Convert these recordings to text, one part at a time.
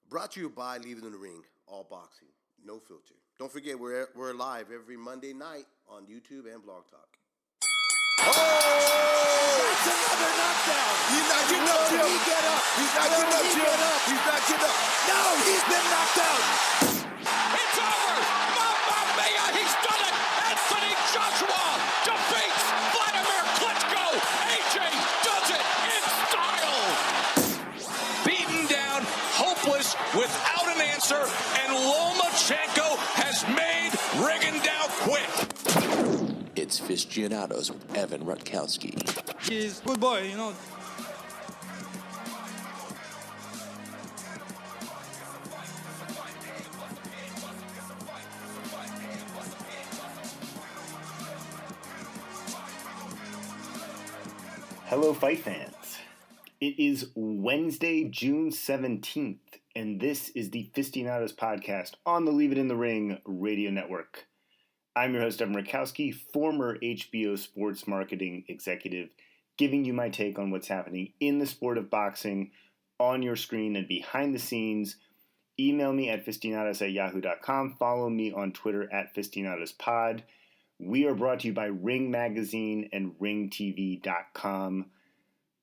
Brought to you by Leaving in the Ring, all boxing, no filter. Don't forget, we're live every Monday night on YouTube and Blog Talk. Oh! That's another knockdown. He's not getting up, Jim. He get up. He's not getting up, Jim. He's not getting up. No, he's been knocked out. It's over. Mamma mia, he's done it. Anthony Joshua defeats Vladimir Klitschko. AJ does it in style. Beaten down, hopeless, without an answer, and Lomachenko has made Rigondeaux quit. It's Fistianados with Evan Rutkowski. He's a good boy, you know. Hello, fight fans. It is Wednesday, June 17th, and this is the Fistianados podcast on the Leave It in the Ring radio network. I'm your host, Evan Rutkowski, former HBO Sports marketing executive, giving you my take on what's happening in the sport of boxing, on your screen and behind the scenes. Email me at fistianados@yahoo.com. Follow me on Twitter at fistianadospod. We are brought to you by Ring Magazine and ringtv.com.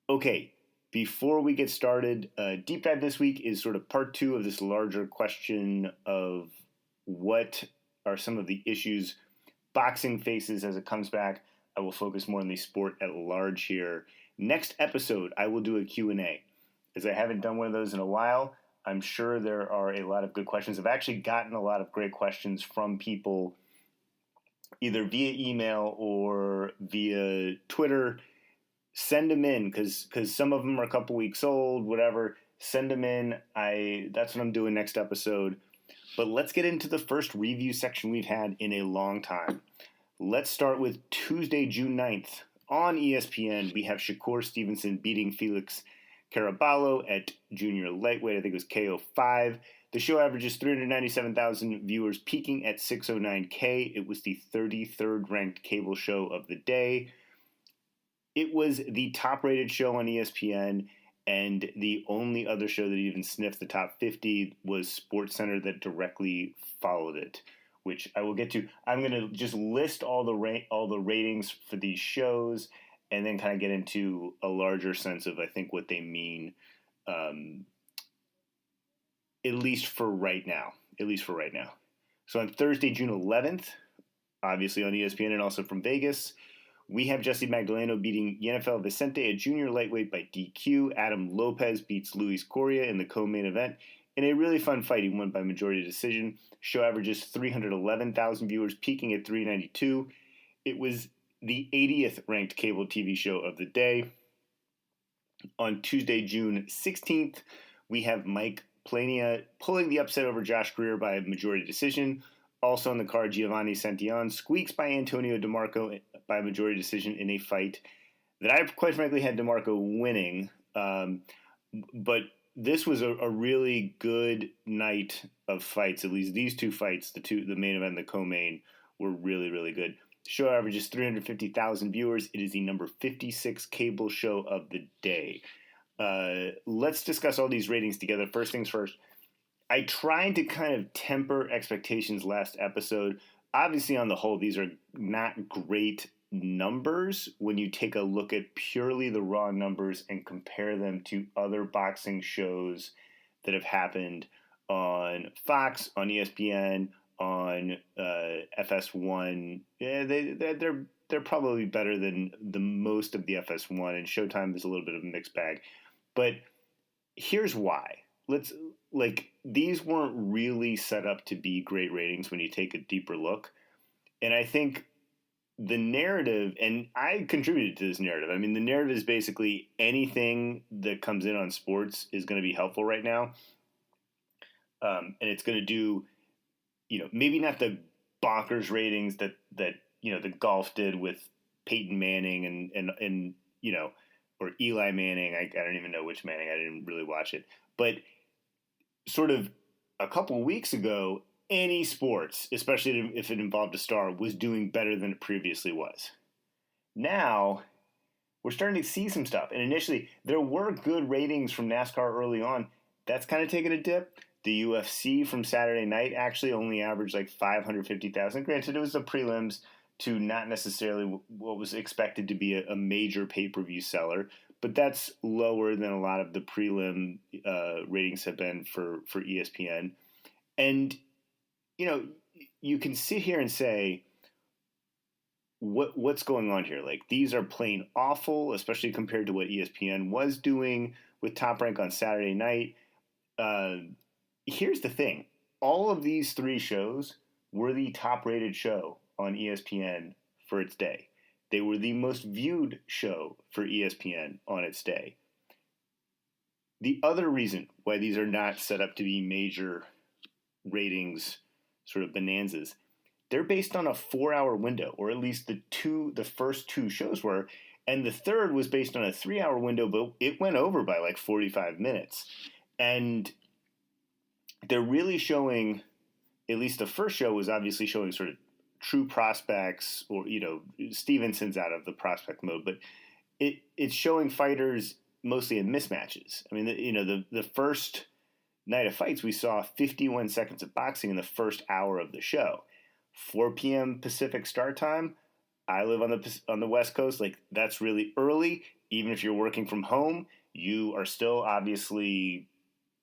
Okay, before we get started, deep dive this week is sort of part two of this larger question of what are some of the issues boxing faces as it comes back. I will focus more on the sport at large here. Next episode, I will do a Q&A. As I haven't done one of those in a while, I'm sure there are a lot of good questions. I've actually gotten a lot of great questions from people either via email or via Twitter. Send them in because some of them are a couple weeks old, whatever. Send them in. That's what I'm doing next episode. But let's get into the first review section we've had in a long time. Let's start with Tuesday, June 9th. On ESPN, we have Shakur Stevenson beating Felix Caraballo at junior lightweight. I think it was KO5. The show averages 397,000 viewers, peaking at 609K. It was the 33rd ranked cable show of the day. It was the top-rated show on ESPN, and the only other show that even sniffed the top 50 was SportsCenter that directly followed it, which I will get to. I'm going to just list all the ratings for these shows and then kind of get into a larger sense of, I think, what they mean, at least for right now. So on Thursday, June 11th, obviously on ESPN and also from Vegas, we have Jesse Magdaleno beating Yenifel Vicente at junior lightweight by DQ. Adam Lopez beats Luis Correa in the co-main event in a really fun fight. He won by majority decision. Show averages 311,000 viewers, peaking at 392. It was the 80th ranked cable TV show of the day. On Tuesday, June 16th, we have Mike Plania pulling the upset over Josh Greer by majority decision. Also on the card, Giovanni Santillan squeaks by Antonio DeMarco by majority decision in a fight that I quite frankly had DeMarco winning. But this was a really good night of fights. At least these two fights, the main event and the co-main, were really, really good. The show averages 350,000 viewers. It is the number 56 cable show of the day. Let's discuss all these ratings together. First things first. I tried to kind of temper expectations last episode. Obviously, on the whole, these are not great numbers when you take a look at purely the raw numbers and compare them to other boxing shows that have happened on Fox, on ESPN, on FS1. Yeah, they're probably better than the most of the FS1, and Showtime is a little bit of a mixed bag. But here's why. These weren't really set up to be great ratings when you take a deeper look. And I think the narrative, and I contributed to this narrative. I mean, the narrative is basically anything that comes in on sports is going to be helpful right now. And it's going to do, maybe not the bonkers ratings that the golf did with Peyton Manning and or Eli Manning. I don't even know which Manning. I didn't really watch it. But sort of a couple of weeks ago, any sports, especially if it involved a star, was doing better than it previously was. Now, we're starting to see some stuff. And initially, there were good ratings from NASCAR early on. that's kind of taken a dip. The UFC from Saturday night actually only averaged like 550,000. Granted, it was the prelims to not necessarily what was expected to be a major pay-per-view seller, but that's lower than a lot of the prelim ratings have been for ESPN. And, you know, you can sit here and say, what's going on here? Like, these are plain awful, especially compared to what ESPN was doing with Top Rank on Saturday night. Here's the thing. All of these three shows were the top-rated show on ESPN for its day. They were the most viewed show for ESPN on its day. The other reason why these are not set up to be major ratings sort of bonanzas, they're based on a 4-hour window, or at least the first two shows were, and the third was based on a 3-hour window, but it went over by like 45 minutes. And they're really showing, at least the first show was obviously showing sort of true prospects, or, you know, Stevenson's out of the prospect mode, but it's showing fighters mostly in mismatches. I mean, the first night of fights, we saw 51 seconds of boxing in the first hour of the show. 4 p.m. Pacific start time. I live on the West Coast. Like, that's really early. Even if you're working from home, you are still obviously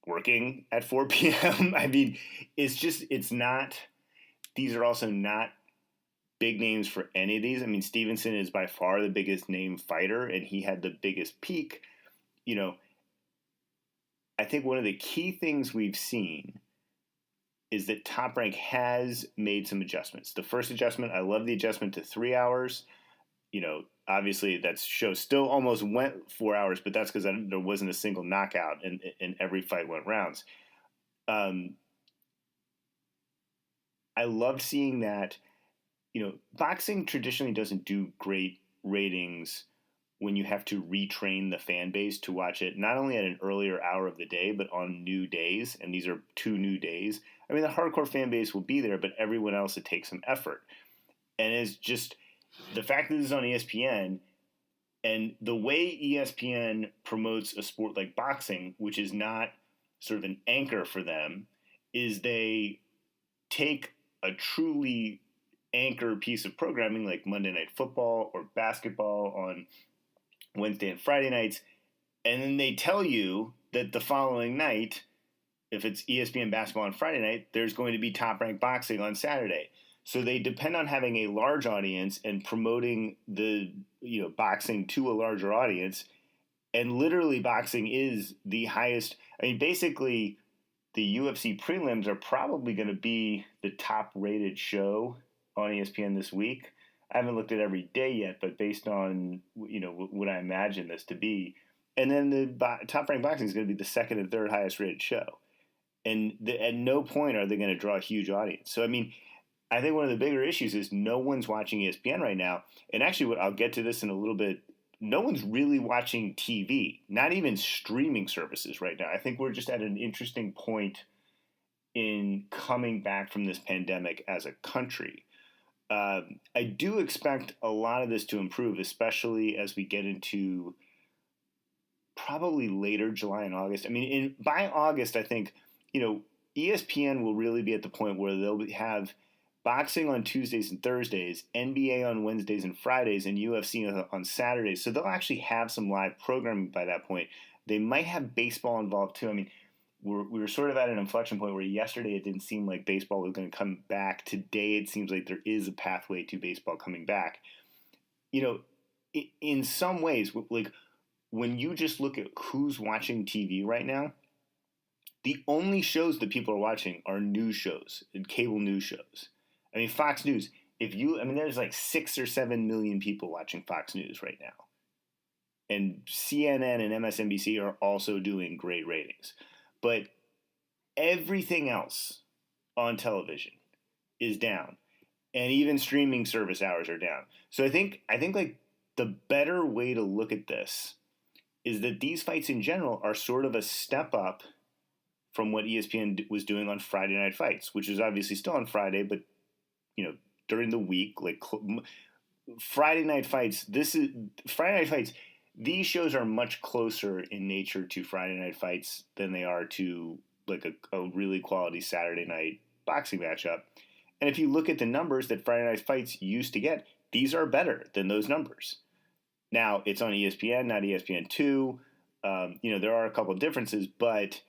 working at 4 p.m. I mean, it's not, these are also not big names for any of these. I mean, Stevenson is by far the biggest name fighter, and he had the biggest peak. You know, I think one of the key things we've seen is that Top Rank has made some adjustments. The first adjustment, I love the adjustment to 3 hours. You know, obviously that show still almost went 4 hours, but that's because there wasn't a single knockout, and every fight went rounds. I loved seeing that. You know, boxing traditionally doesn't do great ratings when you have to retrain the fan base to watch it, not only at an earlier hour of the day, but on new days. And these are 2 new days. I mean, the hardcore fan base will be there, but everyone else, it takes some effort. And it's just the fact that this is on ESPN, and the way ESPN promotes a sport like boxing, which is not sort of an anchor for them, is they take a truly anchor piece of programming like Monday Night Football or basketball on Wednesday and Friday nights, and then they tell you that the following night, if it's ESPN basketball on Friday night, there's going to be Top Rank boxing on Saturday. So they depend on having a large audience and promoting the, you know, boxing to a larger audience. And literally boxing is the highest. I mean, basically the UFC prelims are probably going to be the top rated show on ESPN this week. I haven't looked at every day yet, but based on, you know, what I imagine this to be, and then the Top Rank Boxing is going to be the second and third highest rated show, and at no point are they going to draw a huge audience. So I mean, I think one of the bigger issues is no one's watching ESPN right now, and actually, I'll get to this in a little bit. No one's really watching TV, not even streaming services right now. I think we're just at an interesting point in coming back from this pandemic as a country. I do expect a lot of this to improve, especially as we get into probably later July and August. I mean, by August, I think, you know, ESPN will really be at the point where they'll have boxing on Tuesdays and Thursdays, NBA on Wednesdays and Fridays, and UFC on Saturdays. So they'll actually have some live programming by that point. They might have baseball involved too. I mean, we were sort of at an inflection point where yesterday it didn't seem like baseball was going to come back. Today it seems like there is a pathway to baseball coming back. You know, in some ways, like when you just look at who's watching TV right now, the only shows that people are watching are news shows and cable news shows. I mean, Fox News, there's like 6 or 7 million people watching Fox News right now. And CNN and MSNBC are also doing great ratings. But everything else on television is down, and even streaming service hours are down. So I think like the better way to look at this is that these fights in general are sort of a step up from what ESPN was doing on Friday Night Fights, which is obviously still on Friday, but you know, during the week, like Friday Night Fights. Friday Night Fights. these shows are much closer in nature to Friday night fights than they are to like a really quality Saturday night boxing matchup. And if you look at the numbers that Friday night fights used to get, these are better than those numbers. Now, it's on ESPN, not ESPN2. There are a couple of differences, but,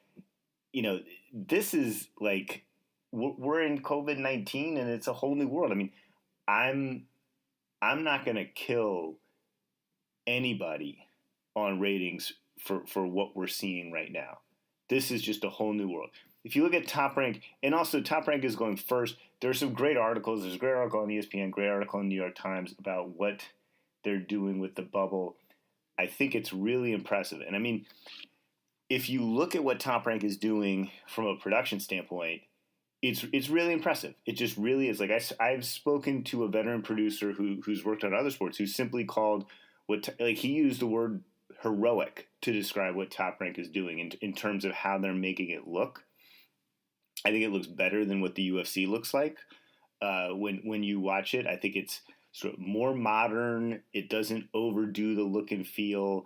this is like, we're in COVID-19 and it's a whole new world. I mean, I'm not going to kill anybody on ratings for what we're seeing right now. This is just a whole new world. If you look at Top Rank, and also Top Rank is going first, there's some great articles. There's a great article on ESPN, great article in New York Times about what they're doing with the bubble. I think it's really impressive. And I mean, if you look at what Top Rank is doing from a production standpoint, it's really impressive. It just really is. Like I've spoken to a veteran producer who's worked on other sports who simply called he used the word heroic to describe what Top Rank is doing in terms of how they're making it look. I think it looks better than what the UFC looks like when you watch it. I think it's sort of more modern. It doesn't overdo the look and feel.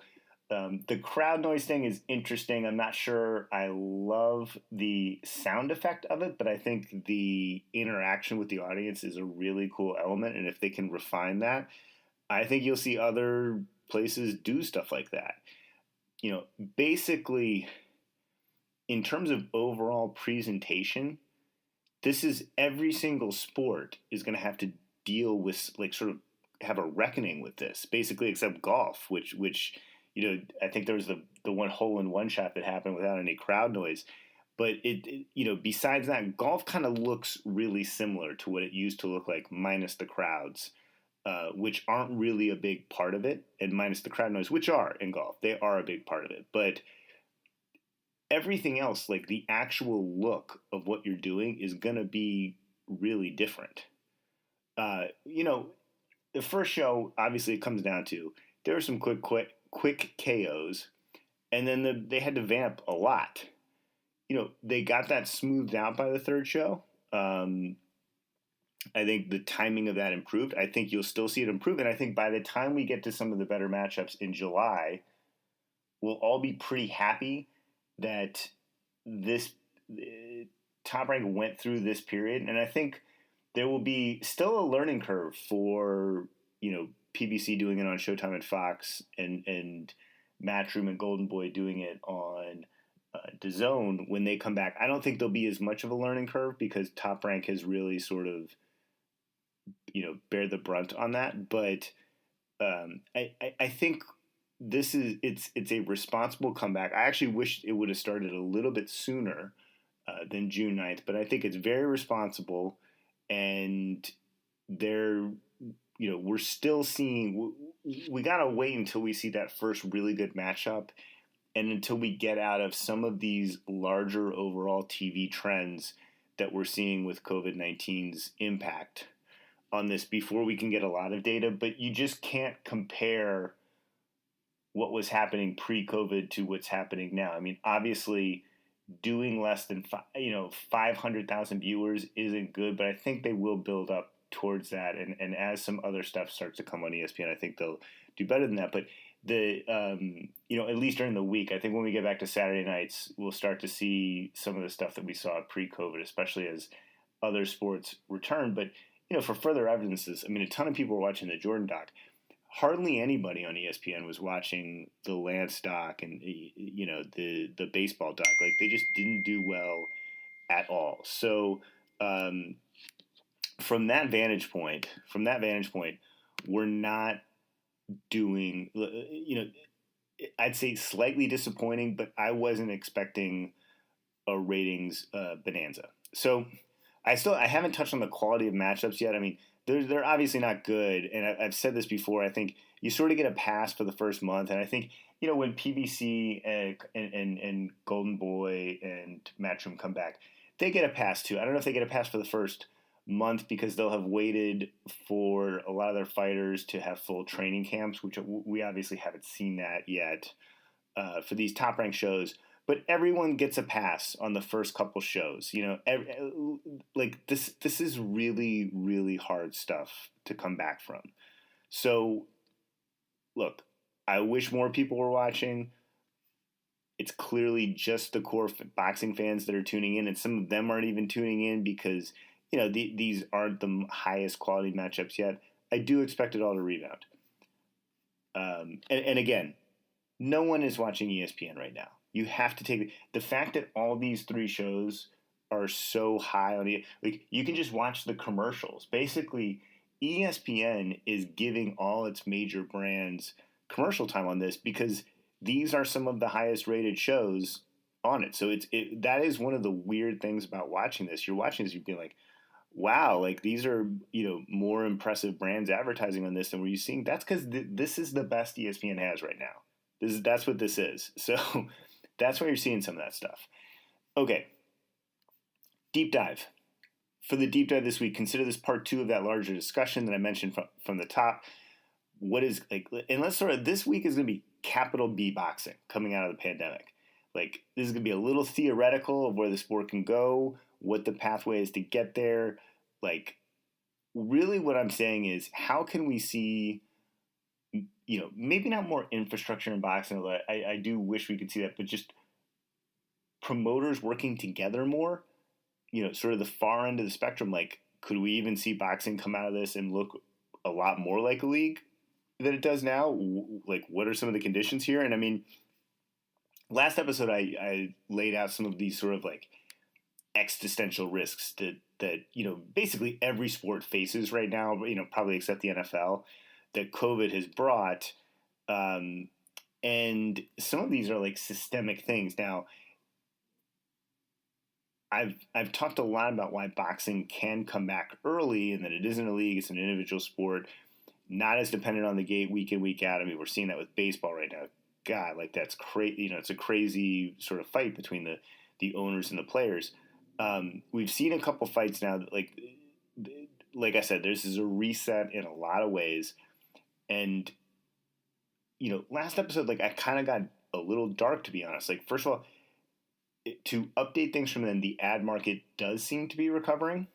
The crowd noise thing is interesting. I'm not sure I love the sound effect of it, but I think the interaction with the audience is a really cool element. And if they can refine that, I think you'll see other places do stuff like that. Basically, in terms of overall presentation, this is every single sport is going to have to deal with, like, sort of have a reckoning with this, basically, except golf, which I think there was the one hole-in-one shot that happened without any crowd noise. But besides that, golf kind of looks really similar to what it used to look like, minus the crowds, which aren't really a big part of it, and minus the crowd noise, which are in golf. They are a big part of it. But everything else, like the actual look of what you're doing, is going to be really different. The first show, obviously, it comes down to there are some quick KOs, and then they had to vamp a lot. They got that smoothed out by the third show. I think the timing of that improved. I think you'll still see it improve, and I think by the time we get to some of the better matchups in July, we'll all be pretty happy that this Top Rank went through this period, and I think there will be still a learning curve for PBC doing it on Showtime and Fox, and Matchroom and Golden Boy doing it on DAZN when they come back. I don't think there'll be as much of a learning curve because Top Rank has really sort of bear the brunt on that. But I think it's a responsible comeback. I actually wish it would have started a little bit sooner than June 9th, but I think it's very responsible, and we're still seeing, we got to wait until we see that first really good matchup, and until we get out of some of these larger overall TV trends that we're seeing with COVID-19's impact on this before we can get a lot of data. But you just can't compare what was happening pre-COVID to what's happening now. I mean, obviously, doing less than 500,000 viewers isn't good, but I think they will build up towards that. And as some other stuff starts to come on ESPN, I think they'll do better than that. But at least during the week, I think when we get back to Saturday nights, we'll start to see some of the stuff that we saw pre-COVID, especially as other sports return. But for further evidences, I mean, a ton of people were watching the Jordan doc. Hardly anybody on ESPN was watching the Lance doc and the baseball doc. Like, they just didn't do well at all. So from that vantage point, we're not doing. I'd say slightly disappointing, but I wasn't expecting a ratings bonanza. So I haven't touched on the quality of matchups yet. I mean, they're obviously not good, and I've said this before. I think you sort of get a pass for the first month, and I think when PBC and Golden Boy and Matchroom come back, they get a pass too. I don't know if they get a pass for the first month because they'll have waited for a lot of their fighters to have full training camps, which we obviously haven't seen that yet for these Top Rank shows. But everyone gets a pass on the first couple shows. Like this is really, really hard stuff to come back from. So, look, I wish more people were watching. It's clearly just the core boxing fans that are tuning in, and some of them aren't even tuning in because, these aren't the highest quality matchups yet. I do expect it all to rebound. And again, no one is watching ESPN right now. You have to take the fact that all these three shows are so high on it. Like, you can just watch the commercials. Basically, ESPN is giving all its major brands commercial time on this because these are some of the highest rated shows on it. So that is one of the weird things about watching this. You're watching this, you'd be like, wow, like these are, more impressive brands advertising on this than we're you seeing. That's because this is the best ESPN has right now. That's what this is. So that's why you're seeing some of that stuff. Okay. Deep dive. For the deep dive this week, consider this part 2 of that larger discussion that I mentioned from the top. What is and let's sort of, this week is going to be capital B boxing coming out of the pandemic. Like, this is going to be a little theoretical of where the sport can go, what the pathway is to get there. Like, really what I'm saying is, how can we see, maybe not more infrastructure in boxing, although I do wish we could see that, but just promoters working together more, sort of the far end of the spectrum. Like, could we even see boxing come out of this and look a lot more like a league than it does now? Like, what are some of the conditions here? And I mean, last episode I laid out some of these sort of like existential risks that basically every sport faces right now, probably except the NFL, that COVID has brought. And some of these are like systemic things. Now, I've talked a lot about why boxing can come back early and that it isn't a league, it's an individual sport, not as dependent on the gate week in, week out. I mean, we're seeing that with baseball right now. God, like that's crazy. It's a crazy sort of fight between the owners and the players. We've seen a couple fights now that, like I said, this is a reset in a lot of ways. And, last episode, like I kind of got a little dark, to be honest. Like, first of all, to update things from then, the ad market does seem to be recovering.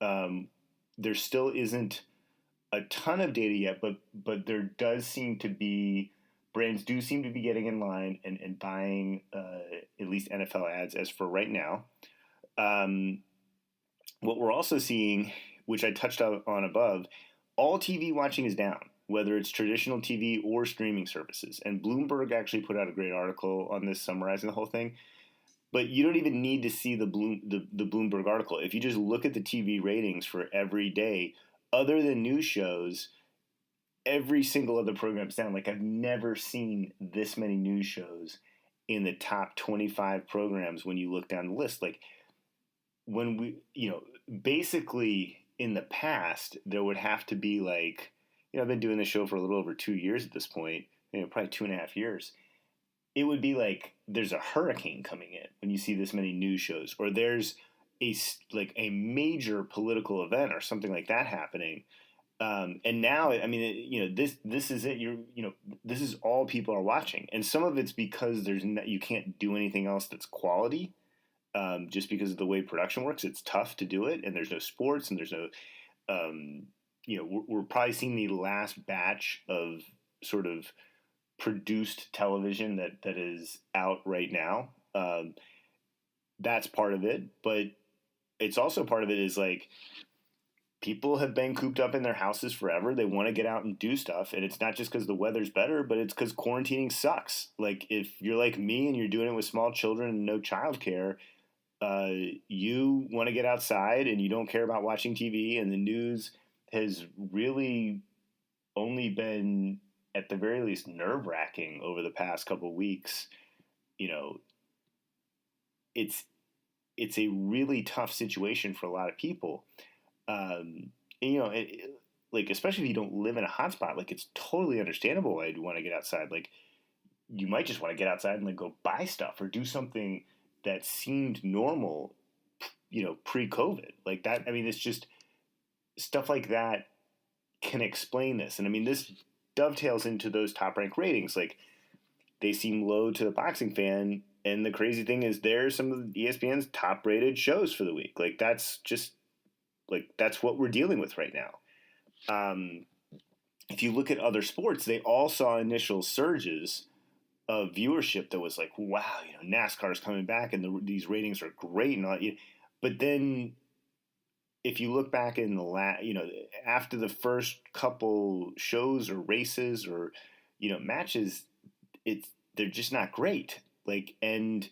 There still isn't a ton of data yet, but there does seem to be, brands do seem to be getting in line and buying at least NFL ads as for right now. What we're also seeing, which I touched on above, all TV watching is down, whether it's traditional TV or streaming services. And Bloomberg actually put out a great article on this summarizing the whole thing. But you don't even need to see the Bloomberg article. If you just look at the TV ratings for every day, other than news shows, every single other program is down. Like, I've never seen this many news shows in the top 25 programs when you look down the list. Like, when we, basically in the past, there would have to be like, I've been doing this show for a little over 2 years at this point, probably 2.5 years. It would be like there's a hurricane coming in when you see this many news shows, or there's a major political event or something like that happening. And now, I mean, this is it. This is all people are watching, and some of it's because you can't do anything else that's quality, just because of the way production works. It's tough to do it, and there's no sports, and there's no, we're probably seeing the last batch of sort of produced television that is out right now. That's part of it, but it's also part of it is like people have been cooped up in their houses forever. They want to get out and do stuff, and it's not just because the weather's better, but it's because quarantining sucks. Like, if you're like me and you're doing it with small children and no childcare, you want to get outside and you don't care about watching TV, and the news has really only been, at the very least, nerve-wracking over the past couple of weeks. It's a really tough situation for a lot of people. Especially if you don't live in a hotspot, like, it's totally understandable why you'd want to get outside. Like, you might just want to get outside and like go buy stuff or do something that seemed normal, pre-COVID. Like that, I mean, it's just stuff like that can explain this. And I mean, this dovetails into those top rank ratings. Like, they seem low to the boxing fan, and the crazy thing is they're some of ESPN's top rated shows for the week. Like, that's just, like, that's what we're dealing with right now. if you look at other sports, they all saw initial surges of viewership that was like, wow, NASCAR is coming back and these ratings are great and all. But then if you look back in after the first couple shows or races or matches, they're just not great. And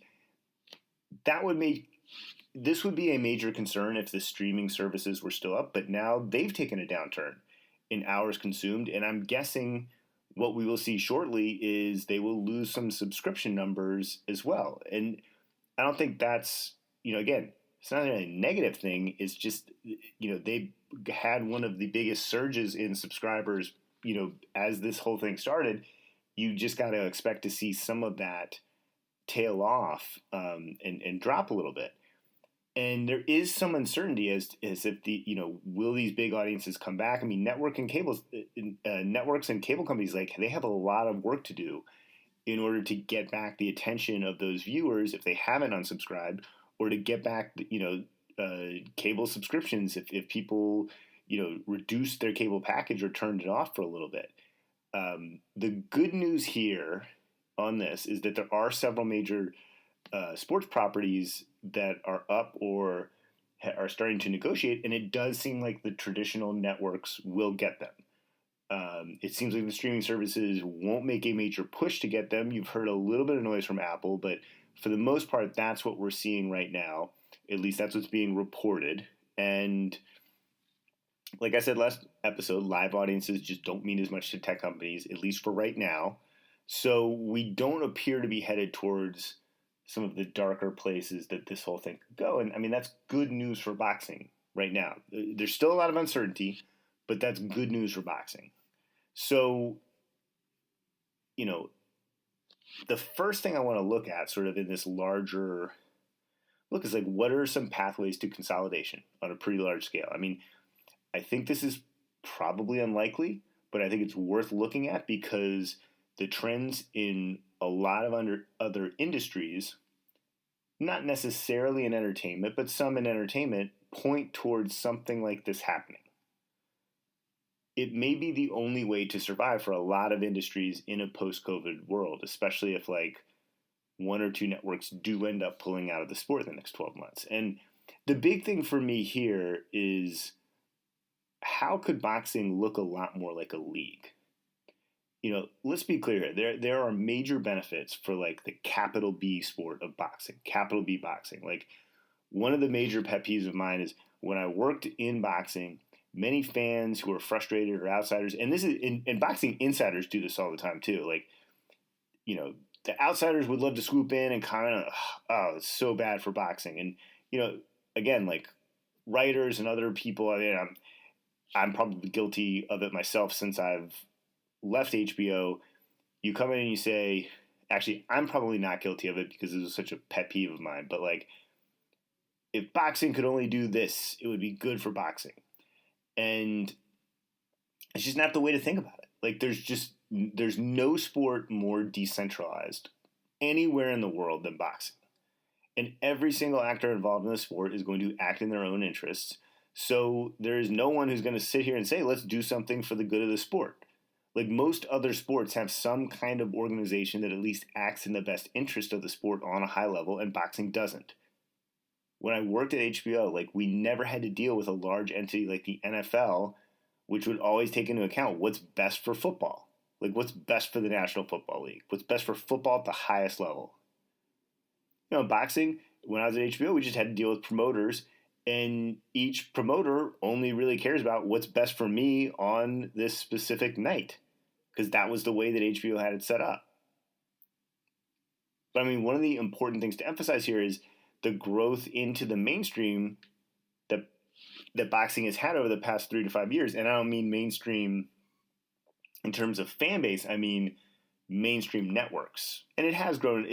that would make this would be a major concern if the streaming services were still up. But now they've taken a downturn in hours consumed, and I'm guessing what we will see shortly is they will lose some subscription numbers as well. And I don't think that's, again, it's not a negative thing. It's just, they had one of the biggest surges in subscribers, as this whole thing started. You just got to expect to see some of that tail off and drop a little bit. And there is some uncertainty as if will these big audiences come back? I mean, networks and cable companies, they have a lot of work to do in order to get back the attention of those viewers if they haven't unsubscribed, or to get back, cable subscriptions if people, reduced their cable package or turned it off for a little bit. The good news here on this is that there are several major sports properties that are up or are starting to negotiate, and it does seem like the traditional networks will get them. It seems like the streaming services won't make a major push to get them. You've heard a little bit of noise from Apple, but for the most part, that's what we're seeing right now. At least that's what's being reported. And like I said last episode, live audiences just don't mean as much to tech companies, at least for right now. So we don't appear to be headed towards some of the darker places that this whole thing could go. And I mean, that's good news for boxing right now. There's still a lot of uncertainty, but that's good news for boxing. So, the first thing I want to look at sort of in this larger look is what are some pathways to consolidation on a pretty large scale? I mean, I think this is probably unlikely, but I think it's worth looking at because the trends in a lot of other industries, not necessarily in entertainment, but some in entertainment, point towards something like this happening. It may be the only way to survive for a lot of industries in a post-COVID world, especially if one or two networks do end up pulling out of the sport in the next 12 months. And the big thing for me here is, how could boxing look a lot more like a league? Let's be clear here. There are major benefits for the capital B sport of boxing, capital B boxing. One of the major pet peeves of mine is when I worked in boxing, many fans who are frustrated or outsiders, and this is in boxing, insiders do this all the time too. The outsiders would love to swoop in and comment on, oh, it's so bad for boxing. And, again, writers and other people, I'm probably guilty of it myself since I've left HBO. You come in and you say, actually, I'm probably not guilty of it because this was such a pet peeve of mine, but if boxing could only do this, it would be good for boxing. And it's just not the way to think about it. There's no sport more decentralized anywhere in the world than boxing. And every single actor involved in the sport is going to act in their own interests. So there is no one who's going to sit here and say, let's do something for the good of the sport. Most other sports have some kind of organization that at least acts in the best interest of the sport on a high level, and boxing doesn't. When I worked at HBO, we never had to deal with a large entity like the NFL, which would always take into account what's best for football. What's best for the National Football League? What's best for football at the highest level? Boxing, when I was at HBO, we just had to deal with promoters, and each promoter only really cares about what's best for me on this specific night, because that was the way that HBO had it set up. But one of the important things to emphasize here is the growth into the mainstream that boxing has had over the past 3 to 5 years. And I don't mean mainstream in terms of fan base. I mean mainstream networks. And it has grown.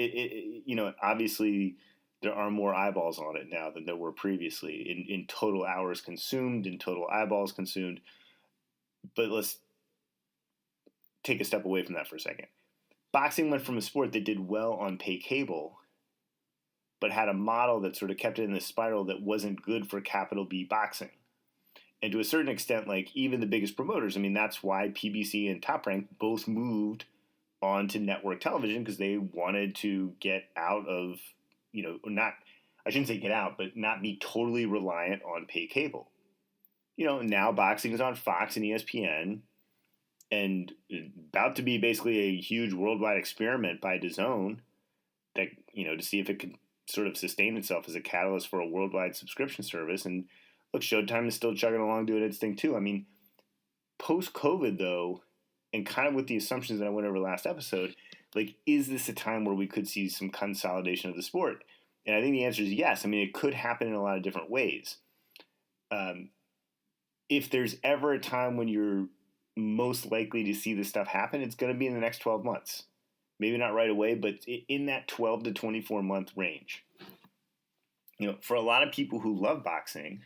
Obviously there are more eyeballs on it now than there were previously in total hours consumed, in total eyeballs consumed. But let's take a step away from that for a second. Boxing went from a sport that did well on pay cable, but had a model that sort of kept it in this spiral that wasn't good for capital B boxing. And to a certain extent, like even the biggest promoters, I mean, that's why PBC and Top Rank both moved onto network television, because they wanted to get out of, not, I shouldn't say get out, but not be totally reliant on pay cable. Now boxing is on Fox and ESPN, and about to be basically a huge worldwide experiment by DAZN that, to see if it could sort of sustain itself as a catalyst for a worldwide subscription service. And look, Showtime is still chugging along doing its thing too. I mean, post-COVID though, and kind of with the assumptions that I went over last episode, like, is this a time where we could see some consolidation of the sport? And I think the answer is yes. I mean, it could happen in a lot of different ways. If there's ever a time when you're most likely to see this stuff happen, it's going to be in the next 12 months. Maybe not right away, but in that 12 to 24 month range. For a lot of people who love boxing,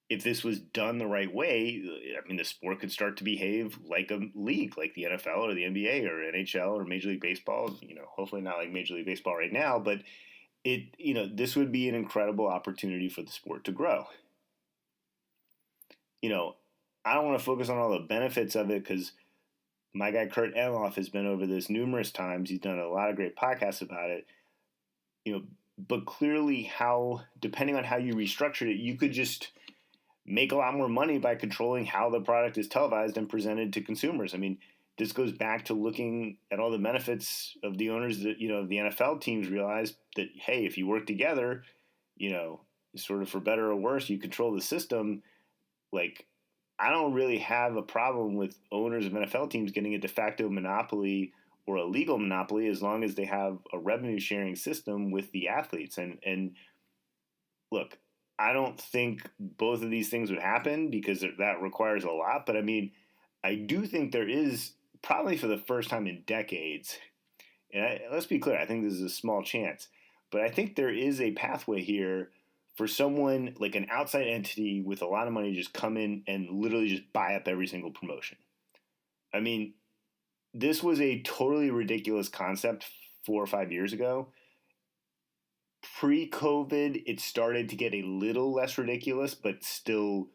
if this was done the right way, I mean, the sport could start to behave like a league, like the NFL or the NBA or NHL or Major League Baseball. Hopefully not like Major League Baseball right now, but this would be an incredible opportunity for the sport to grow. I don't want to focus on all the benefits of it, because my guy Kurt Eloff has been over this numerous times. He's done a lot of great podcasts about it. But clearly, depending on how you restructured it, you could just make a lot more money by controlling how the product is televised and presented to consumers. I mean, this goes back to looking at all the benefits of the owners that, the NFL teams realized that, hey, if you work together, sort of for better or worse, you control the system. Like, I don't really have a problem with owners of NFL teams getting a de facto monopoly or a legal monopoly, as long as they have a revenue sharing system with the athletes. And look, I don't think both of these things would happen, because that requires a lot. But I mean, I do think there is, probably for the first time in decades, and let's be clear, I think this is a small chance, but I think there is a pathway here for someone like an outside entity with a lot of money to just come in and literally just buy up every single promotion. I mean, this was a totally ridiculous concept 4 or 5 years ago. Pre-COVID, it started to get a little less ridiculous, but still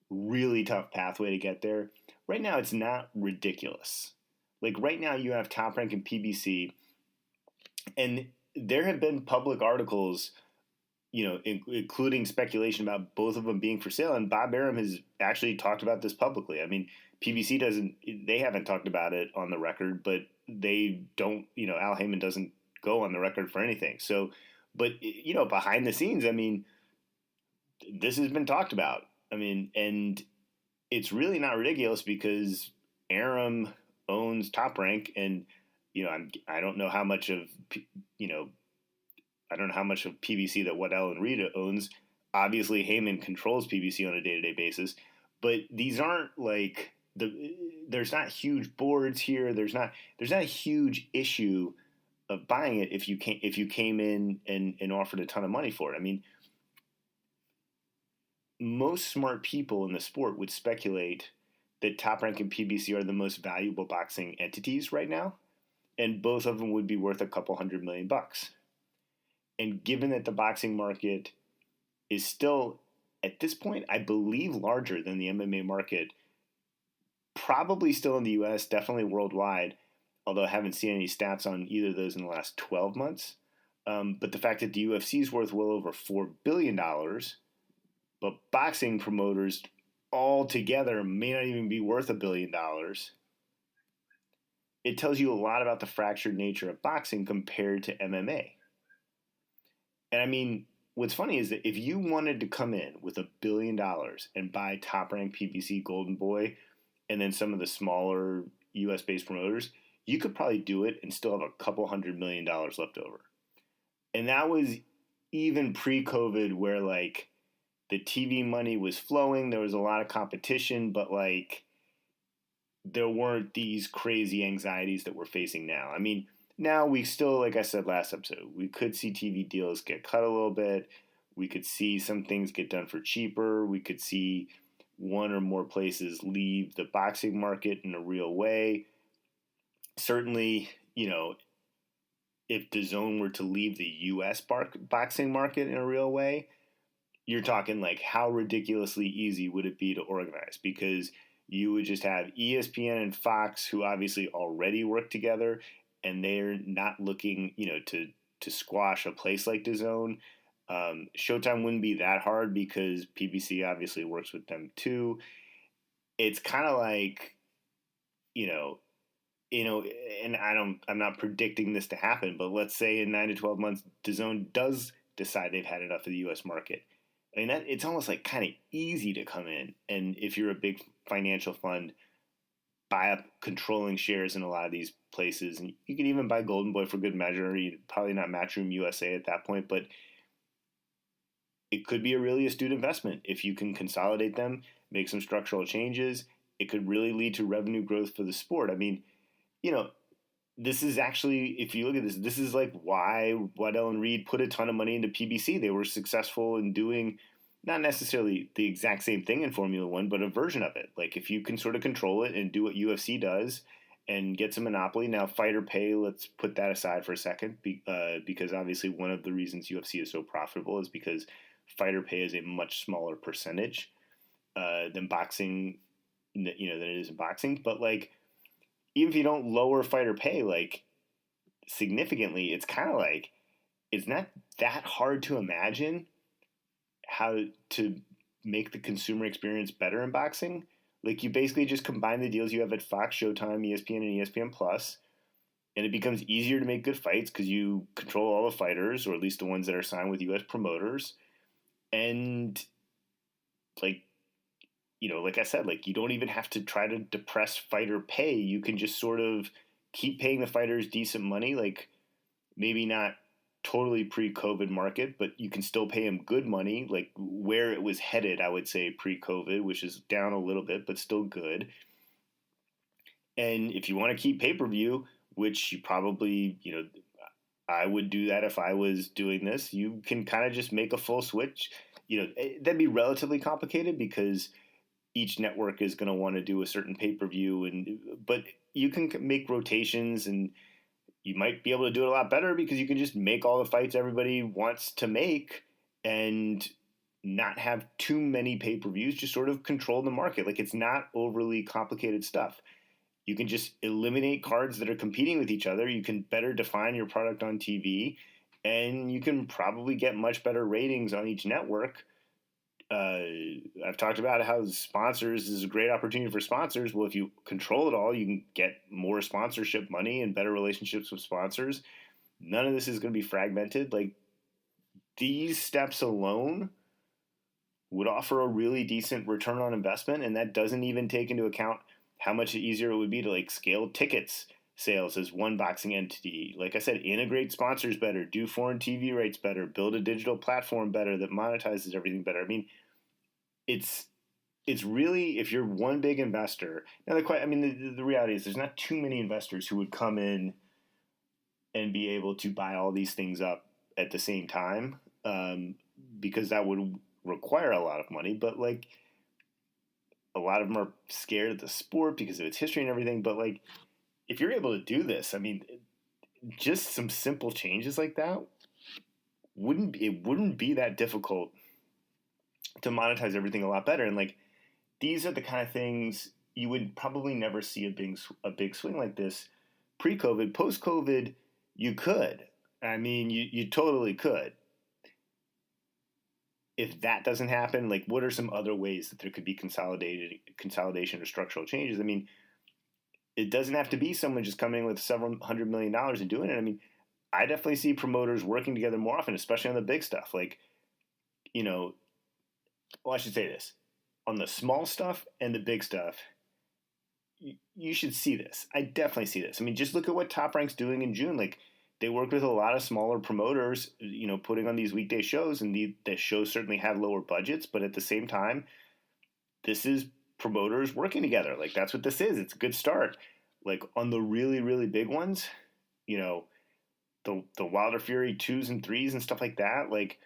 really tough pathway to get there. Right now, it's not ridiculous. Like right now, you have Top Rank and PBC, and there have been public articles, including speculation about both of them being for sale. And Bob Arum has actually talked about this publicly. I mean, PBC they haven't talked about it on the record, but they don't, Al Heyman doesn't go on the record for anything. So, but, behind the scenes, I mean, this has been talked about. I mean, and it's really not ridiculous, because Arum owns Top Rank, and, I don't know how much of, I don't know how much of PBC that Waddell and Rita owns. Obviously, Heyman controls PBC on a day-to-day basis, but these aren't like there's not huge boards here. There's not a huge issue of buying it if you came in and offered a ton of money for it. I mean, most smart people in the sport would speculate that Top Rank and PBC are the most valuable boxing entities right now, and both of them would be worth a couple $100 million. And given that the boxing market is still, at this point, I believe larger than the MMA market, probably still in the US, definitely worldwide, although I haven't seen any stats on either of those in the last 12 months. But the fact that the UFC is worth well over $4 billion, but boxing promoters all together may not even be worth $1 billion, it tells you a lot about the fractured nature of boxing compared to MMA. And I mean, what's funny is that if you wanted to come in with $1 billion and buy Top Rank, PBC, Golden Boy, and then some of the smaller US-based promoters, you could probably do it and still have a couple $100 million left over. And that was even pre-COVID, where like the TV money was flowing. There was a lot of competition, but like there weren't these crazy anxieties that we're facing now. I mean, now we still, like I said last episode, we could see TV deals get cut a little bit. We could see some things get done for cheaper. We could see one or more places leave the boxing market in a real way. Certainly, if DAZN were to leave the U.S. boxing market in a real way, you're talking like how ridiculously easy would it be to organize? Because you would just have ESPN and Fox, who obviously already work together, and they're not looking, to squash a place like DAZN. Showtime wouldn't be that hard because PBC obviously works with them too. It's kind of like, and I'm not predicting this to happen, but let's say in 9 to 12 months, DAZN does decide they've had enough of the U.S. market. I mean, it's almost like kind of easy to come in, and if you're a big financial fund, buy up controlling shares in a lot of these places, and you can even buy Golden Boy for good measure. You'd probably not Matchroom USA at that point, but it could be a really astute investment if you can consolidate them, make some structural changes. It could really lead to revenue growth for the sport. I mean, this is actually, if you look at this, this is like why Waddell and Reed put a ton of money into PBC. They were successful in doing not necessarily the exact same thing in Formula One, but a version of it. Like if you can sort of control it and do what UFC does and get some monopoly. Now, fighter pay, let's put that aside for a second, because obviously one of the reasons UFC is so profitable is because fighter pay is a much smaller percentage than boxing, than it is in boxing. But like, even if you don't lower fighter pay like significantly, it's kind of like it's not that hard to imagine how to make the consumer experience better in boxing. Like you basically just combine the deals you have at Fox, Showtime, ESPN, and ESPN Plus, and it becomes easier to make good fights because you control all the fighters, or at least the ones that are signed with U.S. promoters. And like I said, like you don't even have to try to depress fighter pay. You can just sort of keep paying the fighters decent money, like maybe not totally pre-COVID market, but you can still pay them good money, like where it was headed, I would say pre-COVID, which is down a little bit, but still good. And if you want to keep pay-per-view, which you probably, I would do that if I was doing this, you can kind of just make a full switch. That'd be relatively complicated because each network is going to want to do a certain pay-per-view, but you can make rotations, and you might be able to do it a lot better because you can just make all the fights everybody wants to make and not have too many pay-per-views, just sort of control the market. Like it's not overly complicated stuff. You can just eliminate cards that are competing with each other. You can better define your product on TV, and you can probably get much better ratings on each network. I've talked about how sponsors is a great opportunity for sponsors. Well, if you control it all, you can get more sponsorship money and better relationships with sponsors. None of this is going to be fragmented. Like these steps alone would offer a really decent return on investment, and that doesn't even take into account how much easier it would be to like scale tickets sales as one boxing entity. Like I said, integrate sponsors better, do foreign TV rights better, build a digital platform better that monetizes everything better. I mean, it's really, if you're one big investor. Now, the reality is there's not too many investors who would come in and be able to buy all these things up at the same time, because that would require a lot of money. But like, a lot of them are scared of the sport because of its history and everything. But like, if you're able to do this, I mean, just some simple changes like that wouldn't be that difficult to monetize everything a lot better. And like, these are the kind of things you would probably never see a big swing like this pre-COVID. Post-COVID, you could. I mean, you totally could. If that doesn't happen, like, what are some other ways that there could be consolidation or structural changes? I mean, it doesn't have to be someone just coming in with several $100 million and doing it. I mean, I definitely see promoters working together more often, especially on the big stuff. Like, I should say this. On the small stuff and the big stuff, you should see this. I definitely see this. I mean, just look at what Top Rank's doing in June. Like, they worked with a lot of smaller promoters, putting on these weekday shows, and the shows certainly have lower budgets, but at the same time, this is promoters working together. Like, that's what this is. It's a good start. Like, on the really, really big ones, the Wilder Fury 2s and 3s and stuff like that, like,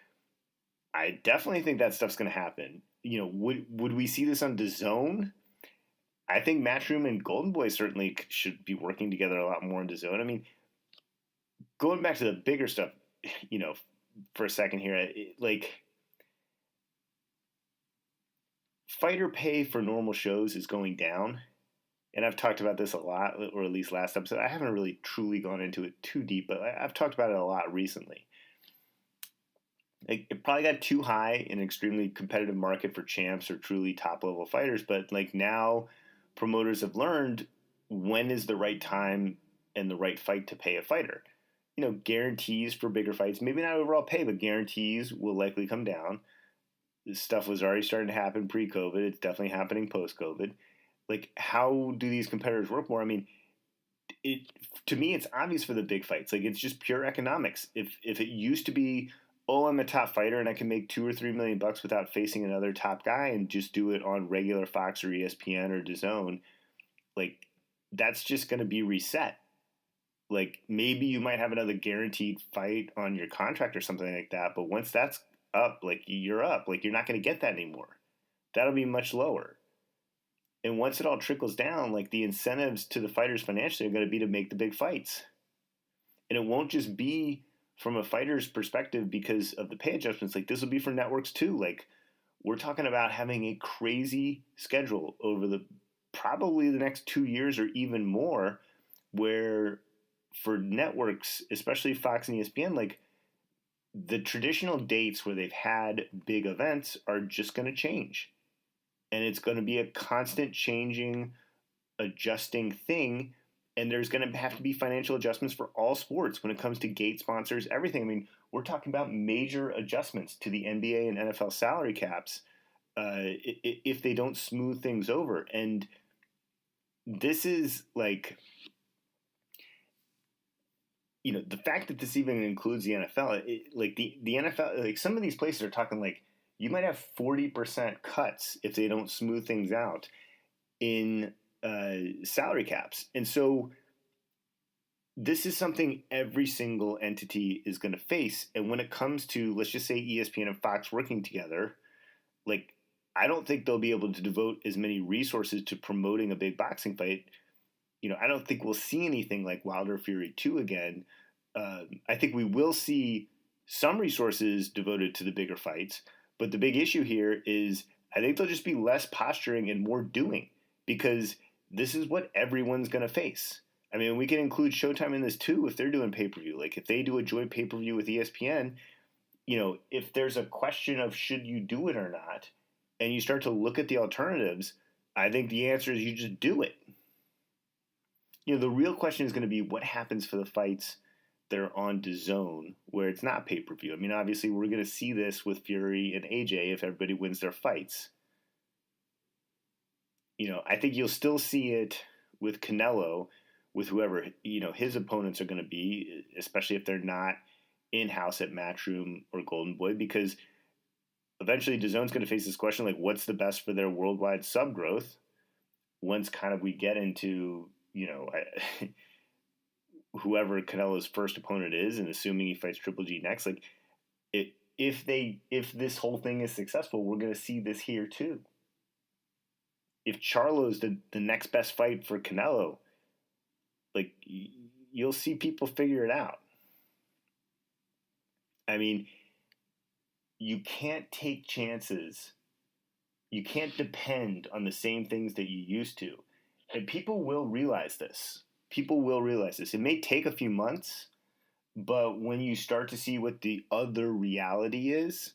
I definitely think that stuff's going to happen. Would we see this on DAZN? I think Matchroom and Golden Boy certainly should be working together a lot more on DAZN. I mean, going back to the bigger stuff, for a second here, fighter pay for normal shows is going down. And I've talked about this a lot, or at least last episode. I haven't really truly gone into it too deep, but I've talked about it a lot recently. Like, it probably got too high in an extremely competitive market for champs or truly top-level fighters, but like now promoters have learned when is the right time and the right fight to pay a fighter. Guarantees for bigger fights, maybe not overall pay, but guarantees will likely come down. This stuff was already starting to happen pre-COVID. It's definitely happening post-COVID. Like, how do these competitors work more? I mean, to me, it's obvious for the big fights. Like, it's just pure economics. If it used to be, oh, I'm a top fighter and I can make $2 or $3 million without facing another top guy and just do it on regular Fox or ESPN or DAZN, like, that's just going to be reset. Like, maybe you might have another guaranteed fight on your contract or something like that, but once that's up, like, you're up. Like, you're not going to get that anymore. That'll be much lower. And once it all trickles down, like, the incentives to the fighters financially are going to be to make the big fights. And it won't just be from a fighter's perspective because of the pay adjustments. Like, this will be for networks too. Like, we're talking about having a crazy schedule over probably the next 2 years or even more, where for networks, especially Fox and ESPN, like, the traditional dates where they've had big events are just going to change. And it's going to be a constant changing, adjusting thing. And there's going to have to be financial adjustments for all sports when it comes to gate sponsors, everything. I mean, we're talking about major adjustments to the NBA and NFL salary caps if they don't smooth things over. And this is like, the fact that this even includes the NFL, the NFL, like, some of these places are talking like, you might have 40% cuts if they don't smooth things out in salary caps. And so this is something every single entity is going to face. And when it comes to, let's just say, ESPN and Fox working together, like, I don't think they'll be able to devote as many resources to promoting a big boxing fight. I don't think we'll see anything like Wilder Fury 2 again. I think we will see some resources devoted to the bigger fights. But the big issue here is I think there'll just be less posturing and more doing, because this is what everyone's going to face. I mean, we can include Showtime in this too if they're doing pay-per-view. Like, if they do a joint pay-per-view with ESPN, if there's a question of should you do it or not, and you start to look at the alternatives, I think the answer is you just do it. The real question is going to be what happens for the fights that are on DAZN where it's not pay-per-view. I mean, obviously, we're going to see this with Fury and AJ if everybody wins their fights. I think you'll still see it with Canelo, with whoever, his opponents are going to be, especially if they're not in-house at Matchroom or Golden Boy, because eventually DAZN's going to face this question, like, what's the best for their worldwide sub growth once kind of we get into, whoever Canelo's first opponent is, and assuming he fights Triple G next, like, if this whole thing is successful, we're going to see this here too. If Charlo's the next best fight for Canelo, like, you'll see people figure it out. I mean, you can't take chances. You can't depend on the same things that you used to. And people will realize this. It may take a few months, but when you start to see what the other reality is,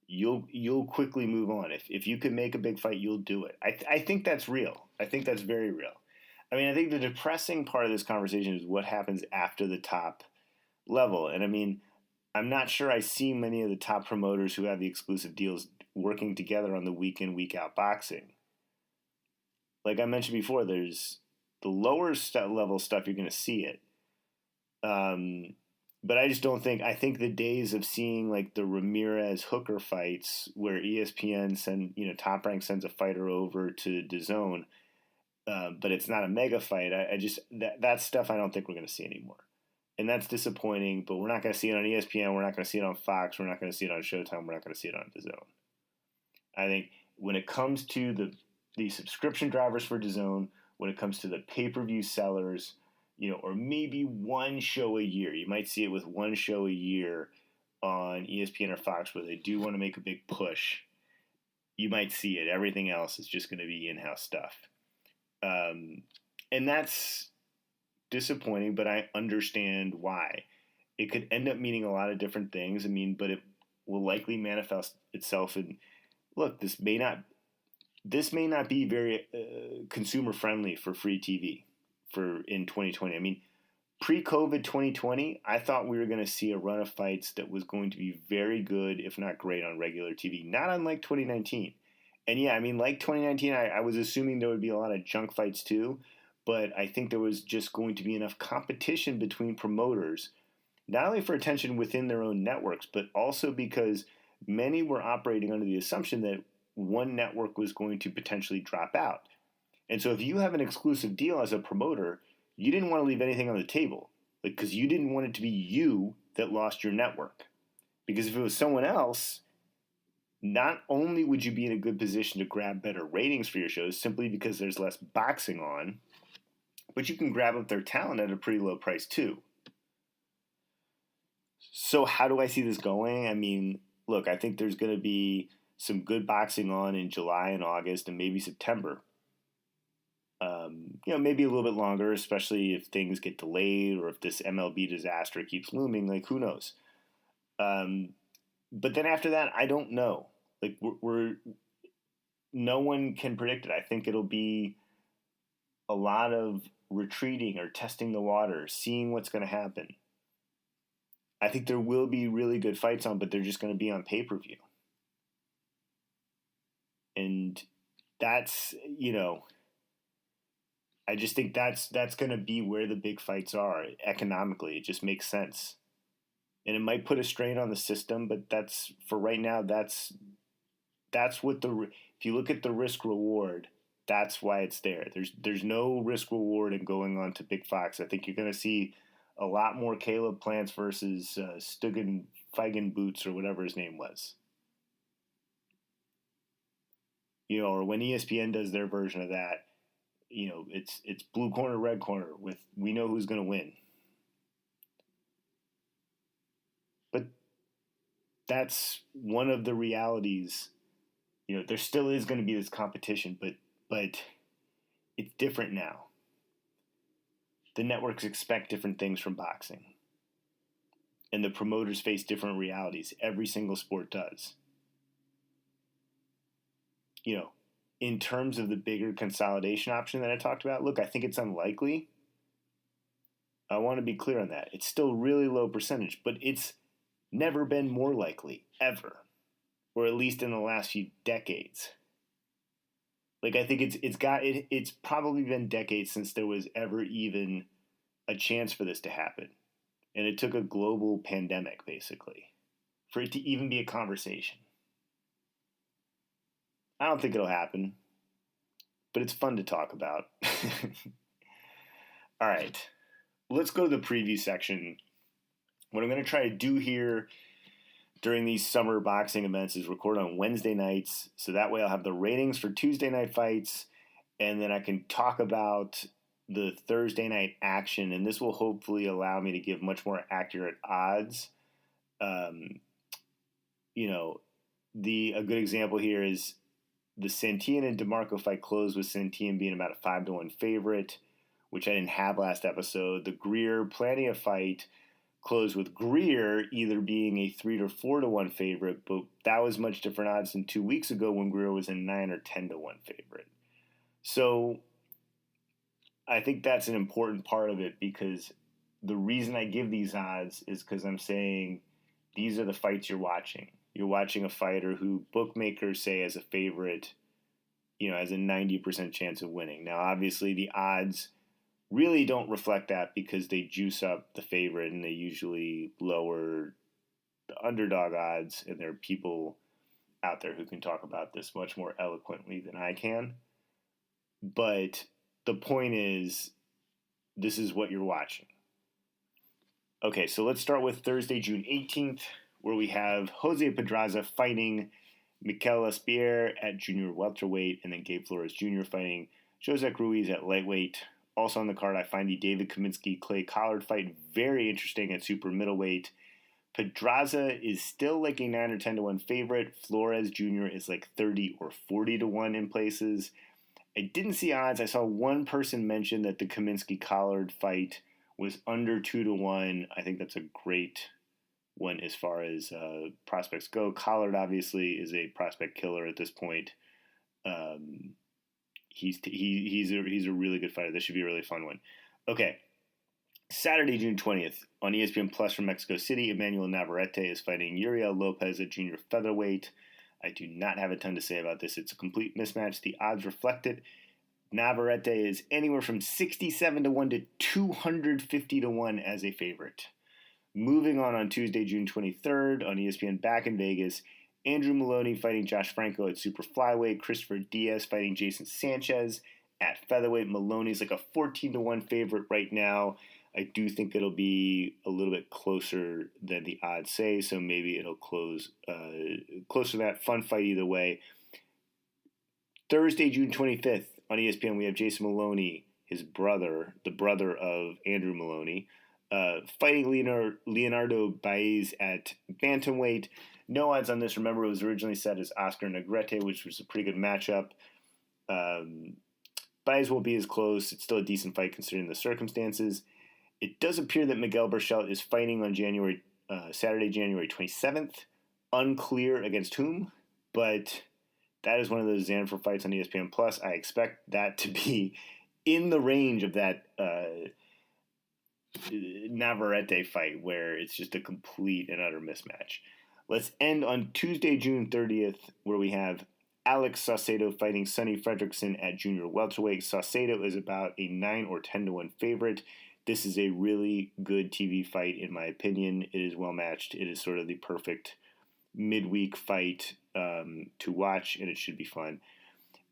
you'll quickly move on. If you can make a big fight, you'll do it. I think that's real. I think that's very real. I mean, I think the depressing part of this conversation is what happens after the top level. And I mean, I'm not sure I see many of the top promoters who have the exclusive deals working together on the week in, week out boxing. Like I mentioned before, there's the lower level stuff, you're going to see it. But I just don't think, I think the days of seeing like the Ramirez Hooker fights where ESPN Top Rank sends a fighter over to DAZN, but it's not a mega fight. That stuff I don't think we're going to see anymore. And that's disappointing, but we're not going to see it on ESPN. We're not going to see it on Fox. We're not going to see it on Showtime. We're not going to see it on DAZN. I think when it comes to the subscription drivers for DAZN, when it comes to the pay-per-view sellers, or maybe one show a year. You might see it with one show a year on ESPN or Fox where they do want to make a big push. you might see it. Everything else is just going to be in-house stuff. And that's disappointing, but I understand why. It could end up meaning a lot of different things. I mean, but it will likely manifest itself in, look, this may not be very consumer friendly for free TV in 2020. I mean, pre-COVID 2020, I thought we were going to see a run of fights that was going to be very good, if not great, on regular TV, not unlike 2019. And yeah, I mean, like 2019, I was assuming there would be a lot of junk fights too, but I think there was just going to be enough competition between promoters, not only for attention within their own networks, but also because many were operating under the assumption that one network was going to potentially drop out. And so if you have an exclusive deal as a promoter, you didn't want to leave anything on the table, because you didn't want it to be you that lost your network. Because if it was someone else, not only would you be in a good position to grab better ratings for your shows simply because there's less boxing on, but you can grab up their talent at a pretty low price too. So how do I see this going? I mean, look, I think there's going to be some good boxing on in July and August and maybe September. Maybe a little bit longer, especially if things get delayed or if this MLB disaster keeps looming. Like, who knows? But then after that, I don't know. Like, no one can predict it. I think it'll be a lot of retreating or testing the water, seeing what's going to happen. I think there will be really good fights on, but they're just going to be on pay-per-view. And that's, I just think that's going to be where the big fights are economically. It just makes sense. And it might put a strain on the system, but that's, for right now, that's what if you look at the risk reward, that's why it's there. There's no risk reward in going on to Big Fox. I think you're going to see a lot more Caleb Plants versus Stugan Feigen Boots or whatever his name was. Or when ESPN does their version of that, it's blue corner, red corner with, we know who's going to win. But that's one of the realities. There still is going to be this competition, but it's different now. The networks expect different things from boxing. And the promoters face different realities. Every single sport does. In terms of the bigger consolidation option that I talked about, look, I think it's unlikely. I want to be clear on that. It's still really low percentage, but it's never been more likely, ever. Or at least in the last few decades. Like, I think it's probably been decades since there was ever even a chance for this to happen. And it took a global pandemic, basically, for it to even be a conversation. I don't think it'll happen, but it's fun to talk about. All right, let's go to the preview section. What I'm going to try to do here during these summer boxing events is record on Wednesday nights, so that way I'll have the ratings for Tuesday night fights, and then I can talk about the Thursday night action, and this will hopefully allow me to give much more accurate odds. A good example here is the Santillan and DeMarco fight closed with Santillan being about a 5-1 favorite, which I didn't have last episode. The Greer Plania fight closed with Greer either being a 3 or 4-1 favorite, but that was much different odds than 2 weeks ago when Greer was a 9 or 10-1 favorite. So I think that's an important part of it, because the reason I give these odds is because I'm saying these are the fights you're watching. You're watching a fighter who bookmakers say as a favorite, has a 90% chance of winning. Now, obviously, the odds really don't reflect that because they juice up the favorite and they usually lower the underdog odds, and there are people out there who can talk about this much more eloquently than I can. But the point is, this is what you're watching. Okay, so let's start with Thursday, June 18th, where we have Jose Pedraza fighting Mikel Espierre at junior welterweight, and then Gabe Flores Jr. fighting Josec Ruiz at lightweight. Also on the card, I find the David Kaminsky-Clay Collard fight very interesting at super middleweight. Pedraza is still like a 9 or 10 to 1 favorite. Flores Jr. is like 30 or 40 to 1 in places. I didn't see odds. I saw one person mention that the Kaminsky-Collard fight was under 2 to 1. I think that's a great one as far as prospects go. Collard obviously is a prospect killer at this point. He's a really good fighter. This should be a really fun one. Okay. Saturday, June 20th, on ESPN Plus from Mexico City, Emmanuel Navarrete is fighting Uriel Lopez at junior featherweight. I do not have a ton to say about this. It's a complete mismatch. The odds reflect it. Navarrete is anywhere from 67 to 1 to 250 to 1 as a favorite. Moving on Tuesday, June 23rd, on ESPN back in Vegas, Andrew Maloney fighting Josh Franco at super flyweight. Christopher Diaz fighting Jason Sanchez at featherweight. Maloney's like a 14 to 1 favorite right now. I do think it'll be a little bit closer than the odds say, so maybe it'll close closer to that. Fun fight either way. Thursday, June 25th, on ESPN, we have Jason Maloney, his brother, the brother of Andrew Maloney, fighting Leonardo Baez at bantamweight. No odds on this. Remember, it was originally set as Oscar Negrete, which was a pretty good matchup. Baez won't be as close. It's still a decent fight considering the circumstances. It does appear that Miguel Berchelt is fighting on Saturday, January 27th. Unclear against whom, but that is one of those Zanfer fights on ESPN Plus. I expect that to be in the range of that Navarrete fight, where it's just a complete and utter mismatch. Let's end on Tuesday, June 30th, where we have Alex Saucedo fighting Sonny Fredrickson at junior welterweight. Saucedo is about a 9 or 10 to 1 favorite. This is a really good TV fight, in my opinion. It is well matched. It is sort of the perfect midweek fight to watch, and it should be fun.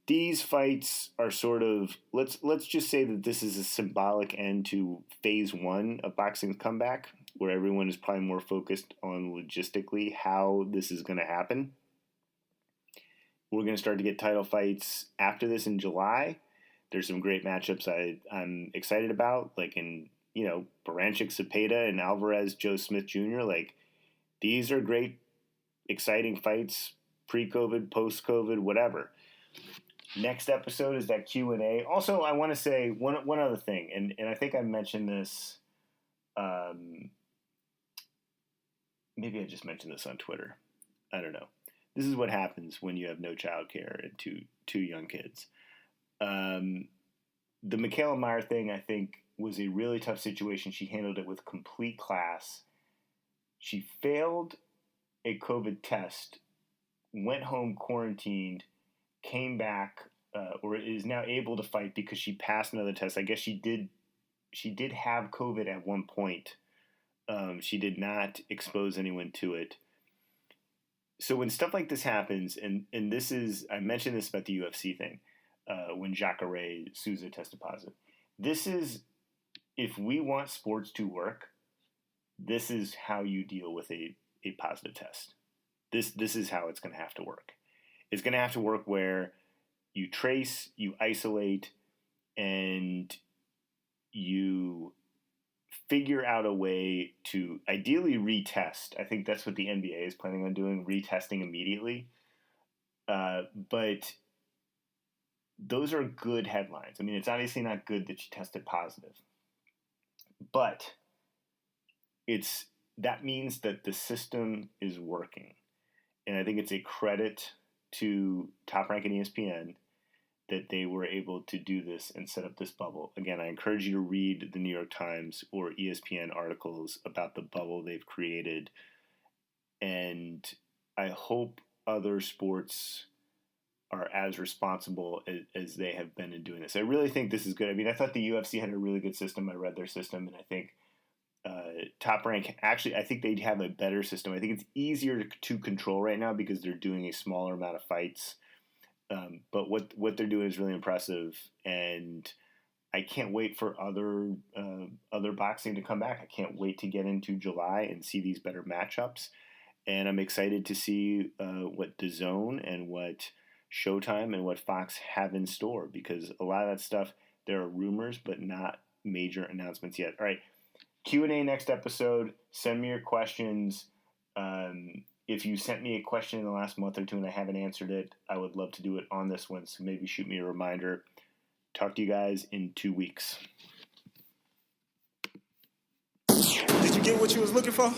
These fights are sort of, let's just say that this is a symbolic end to phase 1 of boxing's comeback, where everyone is probably more focused on logistically how this is going to happen. We're going to start to get title fights after this in July. There's some great matchups I'm excited about, like in, Baranchik, Cepeda, and Alvarez, Joe Smith Jr. Like, these are great, exciting fights, pre-COVID, post-COVID, whatever. Next episode is that Q&A. Also, I want to say one other thing, and I think I mentioned this, maybe I just mentioned this on Twitter. I don't know. This is what happens when you have no childcare and two young kids. The Michaela Meyer thing, I think, was a really tough situation. She handled it with complete class. She failed a COVID test, went home, quarantined, came back, or is now able to fight because she passed another test. I guess she did have COVID at one point. She did not expose anyone to it. So when stuff like this happens, and this is, I mentioned this about the UFC thing, when Jacare Souza tested positive. This is, if we want sports to work, this is how you deal with a positive test. This is how it's going to have to work. It's going to have to work where you trace, you isolate, and you figure out a way to ideally retest. I think that's what the NBA is planning on doing, retesting immediately. But those are good headlines. I mean, it's obviously not good that she tested positive, but that means that the system is working. And I think it's a credit to Top Rank and ESPN that they were able to do this and set up this bubble. Again, I encourage you to read the New York Times or ESPN articles about the bubble they've created. And I hope other sports are as responsible as they have been in doing this. I really think this is good. I mean, I thought the UFC had a really good system. I read their system, and I think Top Rank, actually, I think they have a better system. I think it's easier to control right now because they're doing a smaller amount of fights. But what they're doing is really impressive, and I can't wait for other boxing to come back. I can't wait to get into July and see these better matchups, and I'm excited to see what DAZN and what Showtime and what Fox have in store, because a lot of that stuff, there are rumors, but not major announcements yet. All right, Q&A next episode. Send me your questions. If you sent me a question in the last month or two and I haven't answered it, I would love to do it on this one. So maybe shoot me a reminder. Talk to you guys in 2 weeks. Did you get what you was looking for?